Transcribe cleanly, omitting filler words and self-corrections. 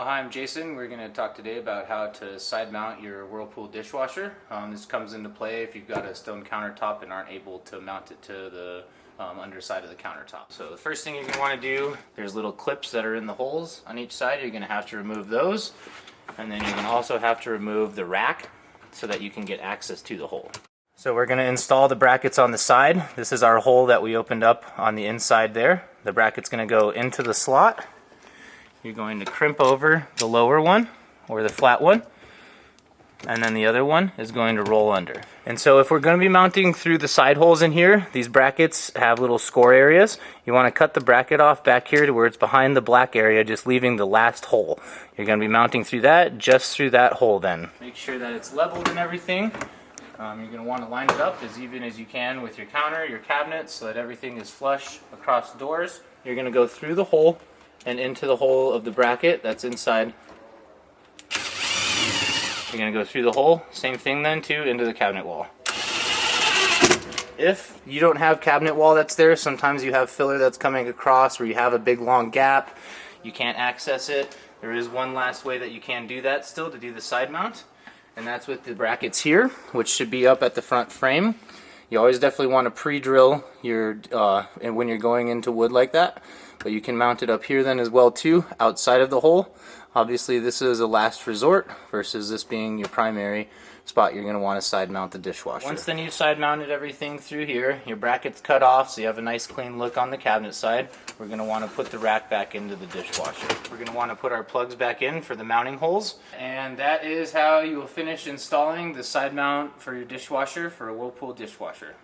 Hi, I'm Jason. We're going to talk today about how to side mount your Whirlpool dishwasher. This comes into play if you've got a stone countertop and aren't able to mount it to the underside of the countertop. So the first thing you're going to want to do, there's little clips that are in the holes on each side. You're going to have to remove those. And then you're going to also have to remove the rack so that you can get access to the hole. So we're going to install the brackets on the side. This is our hole that we opened up on the inside there. The bracket's going to go into the slot. You're going to crimp over the lower one, or the flat one, and then the other one is going to roll under. And so if we're going to be mounting through the side holes in here, these brackets have little score areas. You want to cut the bracket off back here to where it's behind the black area, just leaving the last hole. You're going to be mounting through that, just through that hole then. Make sure that it's leveled and everything. You're going to want to line it up as even as you can with your counter, your cabinet, so that everything is flush across the doors. You're going to go through the hole and into the hole of the bracket that's inside. You're going to go through the hole, same thing then too, into the cabinet wall. If you don't have cabinet wall that's there, sometimes you have filler that's coming across where you have a big long gap, you can't access it. There is one last way that you can do that still, to do the side mount, and that's with the brackets here, which should be up at the front frame. You always definitely want to pre-drill your when you're going into wood like that, but you can mount it up here then as well too, outside of the hole. Obviously this is a last resort versus this being your primary spot. You're going to want to side mount the dishwasher. Once then you've side mounted everything through here, your bracket's cut off so you have a nice clean look on the cabinet side. We're going to want to put the rack back into the dishwasher. We're going to want to put our plugs back in for the mounting holes, and that is how you will finish installing the side mount for your dishwasher for a Whirlpool dishwasher.